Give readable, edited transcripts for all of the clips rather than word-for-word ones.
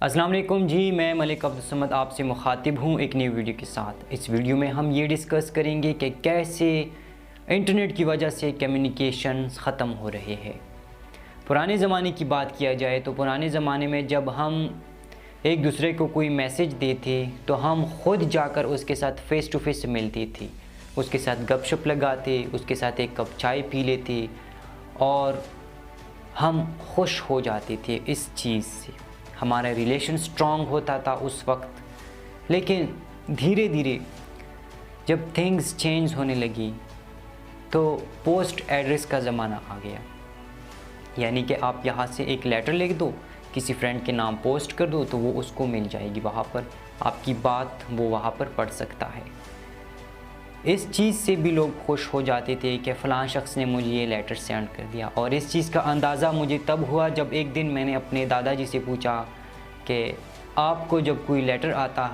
अस्सलाम वालेकुम जी, मैं मलिक अब्दुल समद आपसे मुखातिब हूँ एक नई वीडियो के साथ। इस वीडियो में हम ये डिस्कस करेंगे कि कैसे इंटरनेट की वजह से कम्युनिकेशन ख़त्म हो रहे हैं। पुराने ज़माने की बात किया जाए तो पुराने ज़माने में जब हम एक दूसरे को कोई मैसेज देते तो हम ख़ुद जाकर उसके साथ फ़ेस टू फेस मिलते थे, उसके साथ गपशप लगाते, उसके साथ एक कप चाय पी लेते और हम खुश हो जाते थे इस चीज़ से। हमारा रिलेशन स्ट्रॉन्ग होता था उस वक्त। लेकिन धीरे धीरे जब थिंग्स चेंज होने लगी तो पोस्ट एड्रेस का ज़माना आ गया। यानी कि आप यहाँ से एक लेटर लिख दो, किसी फ्रेंड के नाम पोस्ट कर दो तो वो उसको मिल जाएगी, वहाँ पर आपकी बात वो वहाँ पर पढ़ सकता है। इस चीज़ से भी लोग खुश हो जाते थे कि फ़लाँ शख्स ने मुझे ये लेटर सेंड कर दिया। और इस चीज़ का अंदाज़ा मुझे तब हुआ जब एक दिन मैंने अपने दादाजी से पूछा कि आपको जब कोई लेटर आता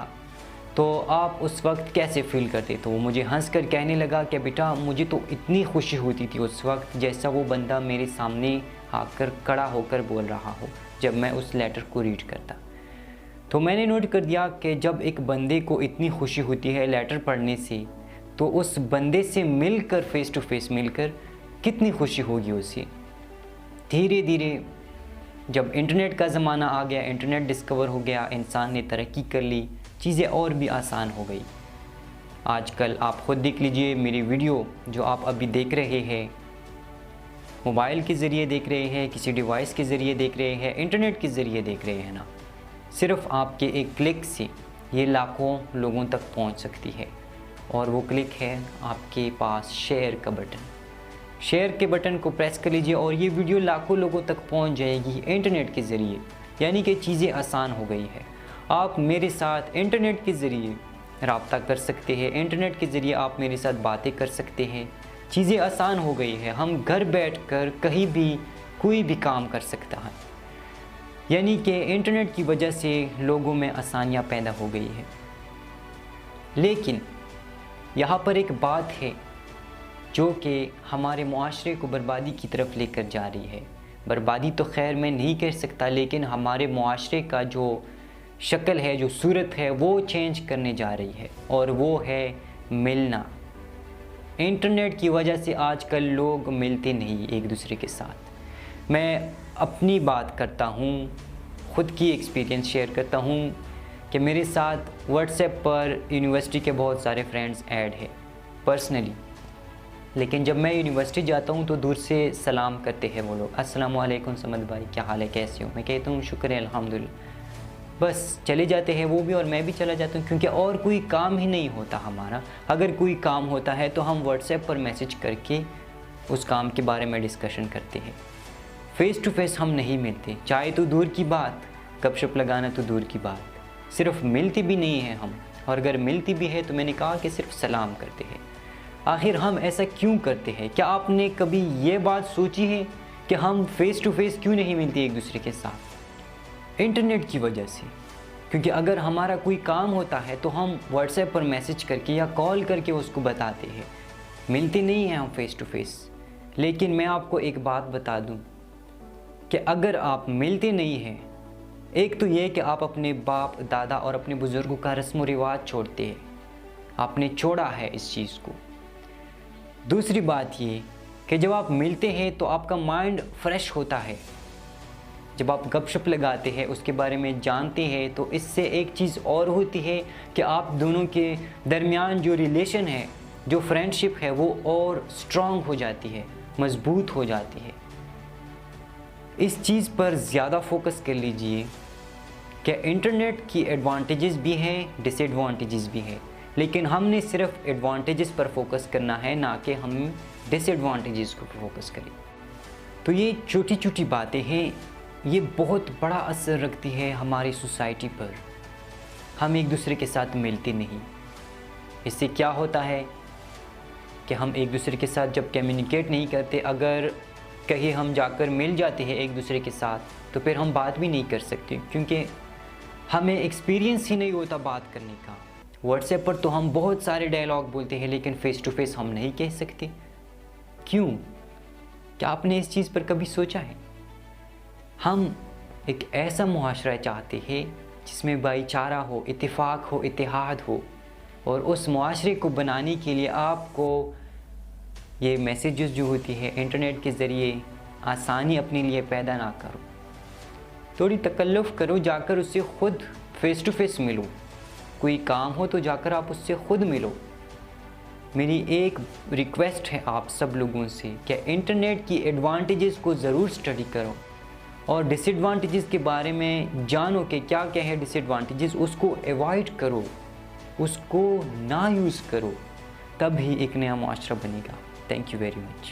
तो आप उस वक्त कैसे फ़ील करते। तो वो मुझे हंस कर कहने लगा कि बेटा मुझे तो इतनी खुशी होती थी उस वक्त जैसा वो बंदा मेरे सामने आकर खड़ा होकर बोल रहा हो जब मैं उस लेटर को रीड करता। तो मैंने नोट कर दिया कि जब एक बंदे को इतनी खुशी होती है लेटर पढ़ने से तो उस बंदे से मिलकर फ़ेस टू फेस मिलकर कितनी खुशी होगी उसे। धीरे धीरे जब इंटरनेट का ज़माना आ गया, इंटरनेट डिस्कवर हो गया, इंसान ने तरक्की कर ली, चीज़ें और भी आसान हो गई। आजकल आप ख़ुद देख लीजिए मेरी वीडियो जो आप अभी देख रहे हैं, मोबाइल के ज़रिए देख रहे हैं, किसी डिवाइस के ज़रिए देख रहे हैं, इंटरनेट के ज़रिए देख रहे हैं ना, सिर्फ़ आपके एक क्लिक से ये लाखों लोगों तक पहुंच सकती है। और वो क्लिक है आपके पास शेयर का बटन। शेयर के बटन को प्रेस कर लीजिए और ये वीडियो लाखों लोगों तक पहुंच जाएगी इंटरनेट के ज़रिए। यानी कि चीज़ें आसान हो गई है। आप मेरे साथ इंटरनेट के ज़रिए रब्ता कर सकते हैं, इंटरनेट के ज़रिए आप मेरे साथ बातें कर सकते हैं। चीज़ें आसान हो गई है, हम घर बैठकर कहीं भी कोई भी काम कर सकता है। यानी कि इंटरनेट की वजह से लोगों में आसानियाँ पैदा हो गई है। लेकिन यहाँ पर एक बात है जो कि हमारे मुआशरे को बर्बादी की तरफ लेकर जा रही है। बर्बादी तो खैर मैं नहीं कह सकता, लेकिन हमारे मुआशरे का जो शक्ल है, जो सूरत है, वो चेंज करने जा रही है। और वो है मिलना। इंटरनेट की वजह से आजकल लोग मिलते नहीं एक दूसरे के साथ। मैं अपनी बात करता हूँ, ख़ुद की एक्सपीरियंस शेयर करता हूँ कि मेरे साथ व्हाट्सएप पर यूनिवर्सिटी के बहुत सारे फ्रेंड्स ऐड हैं पर्सनली। लेकिन जब मैं यूनिवर्सिटी जाता हूँ तो दूर से सलाम करते हैं वो लोग, अस्सलाम वालेकुम समद भाई, क्या हाल है, कैसे हो। मैं कहता हूँ शुक्र है अल्हम्दुलिल्लाह, बस चले जाते हैं वो भी और मैं भी चला जाता हूँ, क्योंकि और कोई काम ही नहीं होता हमारा। अगर कोई काम होता है तो हम व्हाट्सएप पर मैसेज करके उस काम के बारे में डिस्कशन करते हैं। फ़ेस टू फेस हम नहीं मिलते, चाहे तो दूर की बात, गपशप लगाना तो दूर की बात, सिर्फ मिलती भी नहीं है हम। और अगर मिलती भी है तो मैंने कहा कि सिर्फ सलाम करते हैं। आखिर हम ऐसा क्यों करते हैं? क्या आपने कभी ये बात सोची है कि हम फ़ेस टू फेस क्यों नहीं मिलते एक दूसरे के साथ? इंटरनेट की वजह से। क्योंकि अगर हमारा कोई काम होता है तो हम व्हाट्सएप पर मैसेज करके या कॉल करके उसको बताते हैं, मिलते नहीं हैं हम फ़ेस टू फेस। लेकिन मैं आपको एक बात बता दूँ कि अगर आप मिलते नहीं हैं, एक तो ये कि आप अपने बाप दादा और अपने बुज़ुर्गों का रस्म व रिवाज छोड़ते हैं, आपने छोड़ा है इस चीज़ को। दूसरी बात ये कि जब आप मिलते हैं तो आपका माइंड फ्रेश होता है। जब आप गपशप लगाते हैं, उसके बारे में जानते हैं, तो इससे एक चीज़ और होती है कि आप दोनों के दरमियान जो रिलेशन है, जो फ्रेंडशिप है, वो और स्ट्रॉन्ग हो जाती है, मज़बूत हो जाती है। इस चीज़ पर ज़्यादा फोकस कर लीजिए कि इंटरनेट की एडवांटेजेस भी हैं, डिसएडवांटेजेस भी हैं, लेकिन हमने सिर्फ एडवांटेजेस पर फोकस करना है, ना कि हम डिसएडवांटेजेस को फोकस करें। तो ये छोटी छोटी बातें हैं, ये बहुत बड़ा असर रखती है हमारी सोसाइटी पर। हम एक दूसरे के साथ मिलते नहीं। इससे क्या होता है कि हम एक दूसरे के साथ जब कम्युनिकेट नहीं करते, अगर कहीं हम जाकर मिल जाते हैं एक दूसरे के साथ तो फिर हम बात भी नहीं कर सकते, क्योंकि हमें एक्सपीरियंस ही नहीं होता बात करने का। व्हाट्सएप पर तो हम बहुत सारे डायलॉग बोलते हैं, लेकिन फ़ेस टू फेस हम नहीं कह सकते। क्यों? क्या आपने इस चीज़ पर कभी सोचा है? हम एक ऐसा मुआशरा चाहते हैं जिसमें भाईचारा हो, इत्तेफाक हो, इत्तेहाद हो। और उस मुआशरे को बनाने के लिए आपको ये मैसेजेस जो होती है इंटरनेट के ज़रिए आसानी अपने लिए पैदा ना करो, थोड़ी तकल्लुफ़ करो, जाकर उससे ख़ुद फ़ेस टू फेस मिलो। कोई काम हो तो जाकर आप उससे ख़ुद मिलो। मेरी एक रिक्वेस्ट है आप सब लोगों से कि इंटरनेट की एडवांटेजेस को ज़रूर स्टडी करो और डिसएडवांटेजेस के बारे में जानो कि क्या क्या है डिसएडवांटेजेस, उसको अवॉइड करो, उसको ना यूज़ करो, तब ही एक नया मुआशरा बनेगा। Thank you very much.